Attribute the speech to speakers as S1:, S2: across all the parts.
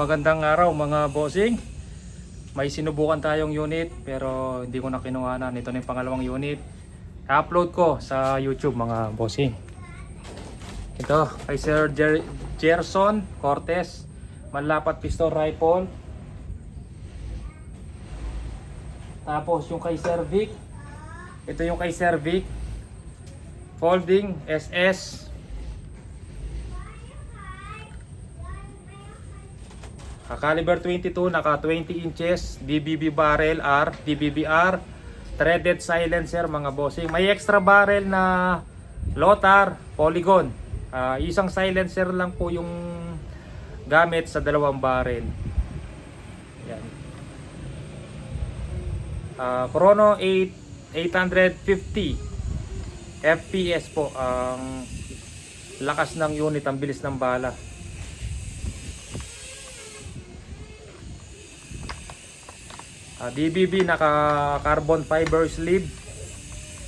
S1: Magandang araw mga bossing. May sinubukan tayong unit pero hindi ko na kinuhanan. Ito na yung pangalawang unit. I-upload ko sa YouTube mga bossing. Ito kay Sir Gerson Cortez, manlapat pistol rifle. Tapos yung kay Sir Vic. Ito yung kay Sir Vic, folding SS. Caliber 22, naka 20 inches, DBB barrel R, DBBR, threaded silencer mga bossing. May extra barrel na Lothar Polygon. Isang silencer lang po yung gamit sa dalawang barrel. Yan. Chrono 850 FPS po ang lakas ng unit, ang bilis ng bala. DBB naka carbon fiber sleeve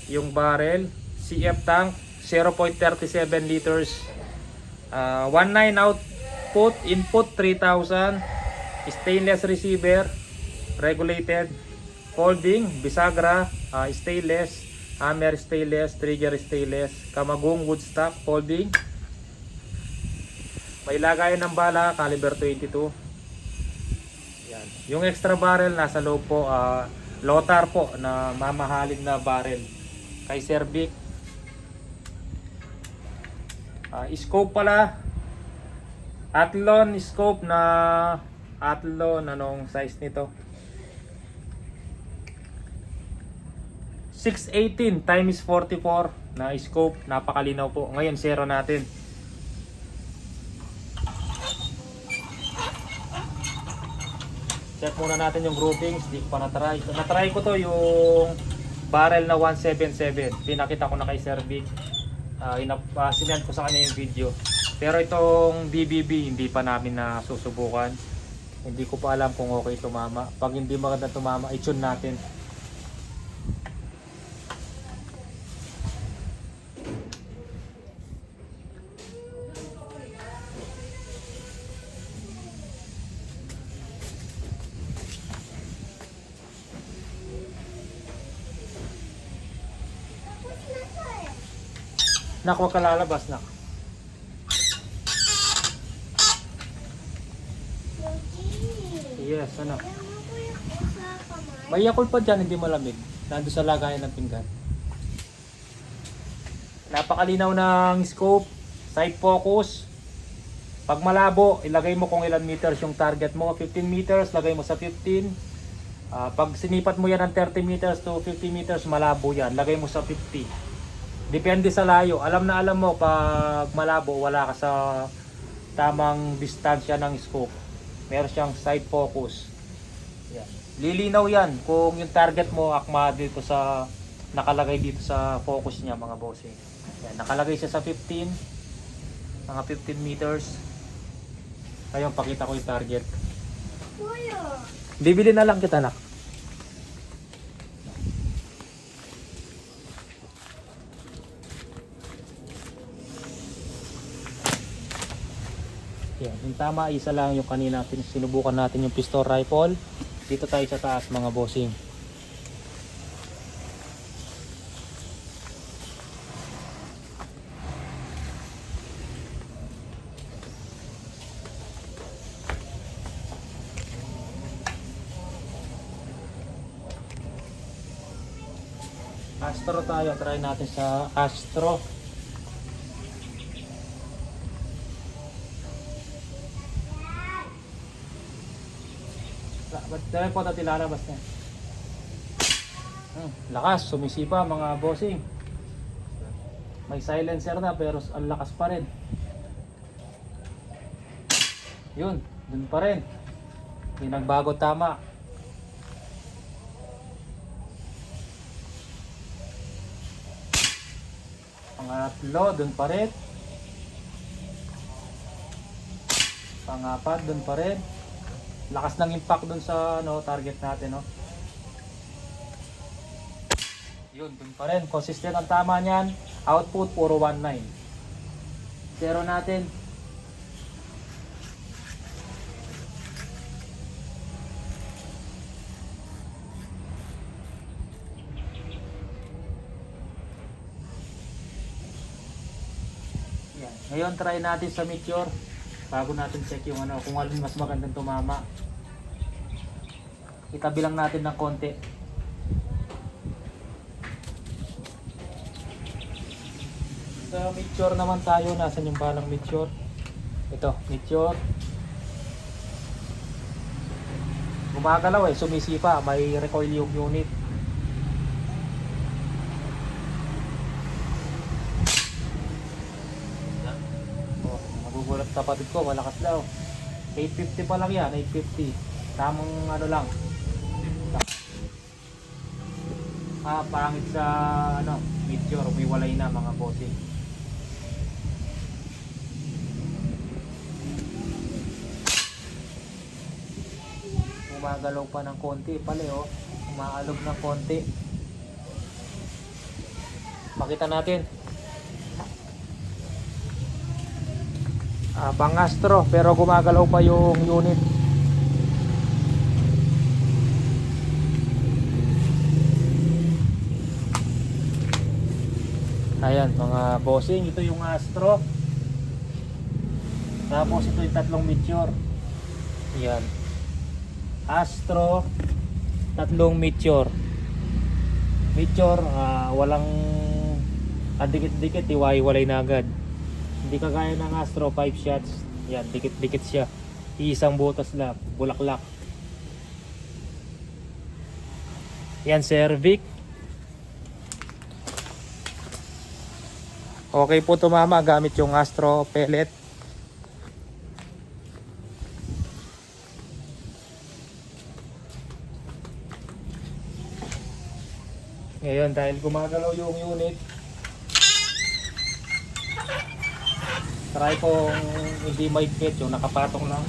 S1: yung barrel. CF tank 0.37 liters. 19 output, input 3000. Stainless receiver, regulated. Folding, bisagra, stainless. Hammer stainless, trigger stainless. Kamagong wood stock, folding. May lagayan ng bala, caliber 22. Yung extra barrel nasa loob po, Lothar po na mamahalin na barrel kay Sir Vic. Scope pala, Athlon scope na Athlon, anong size nito? 618 x 44 na scope, napakalinaw po. Ngayon zero natin. Check muna natin yung groupings, di ko pa natry. Natry ko to yung barrel na 177. Pinakita ko na kay Sir Vic. Sinend ko sa kanya yung video. Pero itong DBB hindi pa namin na susubukan. Hindi ko pa alam kung okay tumama. Pag hindi maganda tumama, i-tune natin. Nak, huwag ka lalabas, nak. Yes, ano? May Yakult pa dyan, hindi malamig. Nandun sa lagayan ng pinggan. Napakalinaw ng scope, side focus. Pag malabo, ilagay mo kung ilan meters yung target mo. 15 meters, lagay mo sa 15. Pag sinipat mo yan ng 30 meters to 50 meters, malabo yan. Lagay mo sa 50. Depende sa layo. Alam na alam mo pag malabo, wala ka sa tamang distansya ng scope. Meron siyang side focus. Yan. Lilinaw yan kung yung target mo akma dito sa nakalagay dito sa focus niya mga bossing. Yan, nakalagay siya sa 15, mga 15 meters. Ngayon pakita ko yung target. Bibili na lang kita, nak. Yan, yung tama isa lang yung kanina sinubukan natin yung pistol rifle. Dito tayo sa taas mga bossing. Astro tayo, try natin sa Astro. Dahil po natin lalabas na. Lakas, sumisipa mga bossing. May silencer na pero ang lakas pa rin. Yun, dun pa rin. Hindi nagbago tama. Pangatlo, dun pa rin. Pangapat, dun pa rin. Lakas ng impact dun sa target natin, no. Yun, dun pa rin. Consistent ang tama niyan. Output, puro 1.9. Zero natin. Ngayon try natin sa meteor bago natin check yung ano, kung alin mas magandang tumama. Itabi lang natin ng konti. Sa meteor naman tayo, nasan yung balang meteor? Ito, meteor. Gumagalaw eh, sumisipa, may recoil yung unit. Oh, magugulat kapatid ko, malakas daw. 850 pa lang yan, 850. Tamang ano lang. Pangit sa ano, meteor, umiwalay na mga bossing. Gumagalaw pa ng konti pala oh. Umaalog ng konti. Pakita natin. Pang Astro pero gumagalaw pa yung unit. Ayan mga bossing, ito yung Astro. Tapos ito yung tatlong meteor. Ayan. Astro, tatlong meteor. Meteor, walang dikit-dikit, iwalay na agad. Hindi kagaya ng Astro, 5 shots. Yan, dikit-dikit siya. Isang butas lang, bulaklak. Yan, Cervic. Okay po tumama gamit yung Astro pellet. Ngayon dahil gumagalaw yung unit, try kong hindi maigpit, yung nakapatong lang.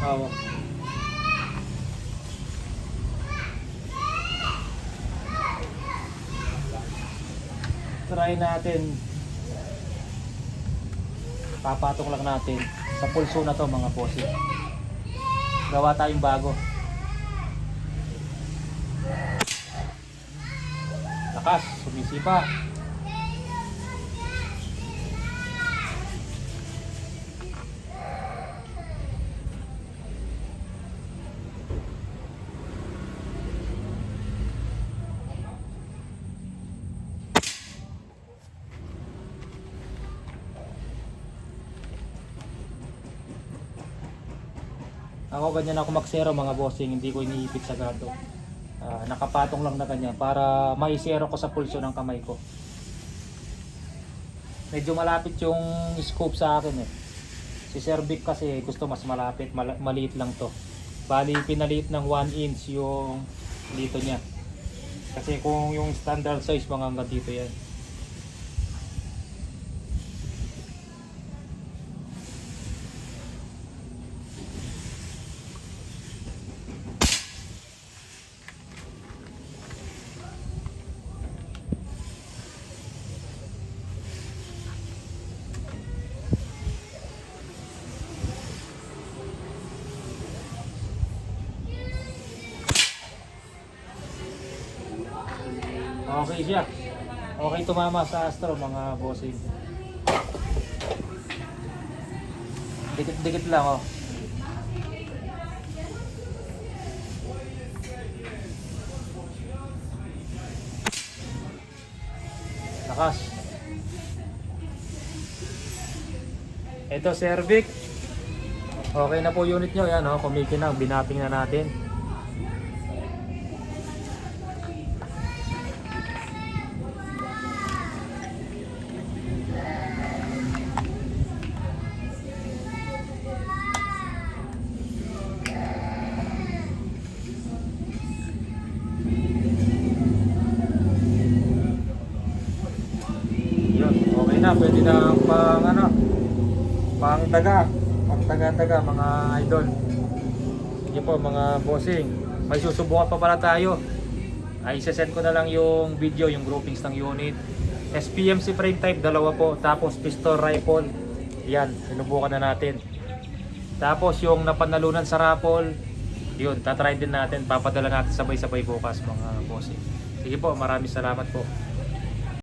S1: Oo. Try natin, papatong lang natin sa pulso na to mga bossing. Gawa tayong bago. Lakas, sumisipa. Ako ganyan ako magsero mga bossing, hindi ko iniipit sa gato. Nakapatong lang na ganyan para maisero ko sa pulso ng kamay ko. Medyo malapit yung scope sa akin eh. Si Cervic kasi gusto mas malapit, maliit lang to. Bali pinaliit ng 1 inch yung dito niya. Kasi kung yung standard size mga hanggang dito yan. Okay siya. Okay tumama sa Astro mga bossing. Dikit-dikit lang oh. Lakas. Ito Cervic. Okay na po unit nyo. Yan oh, kumikinang. Binapping na natin. Pwede na pang ano, pang taga mga idol. Sige po mga bossing, may susubukan pa pala tayo. Ay isesend ko na lang yung video, yung groupings ng unit. SPMC frame type, dalawa po. Tapos pistol rifle, yan, sinubukan na natin. Tapos yung napanalunan sa raffle, yun, tatry din natin. Papadala natin sabay-sabay bukas mga bossing. Sige po, maraming salamat po.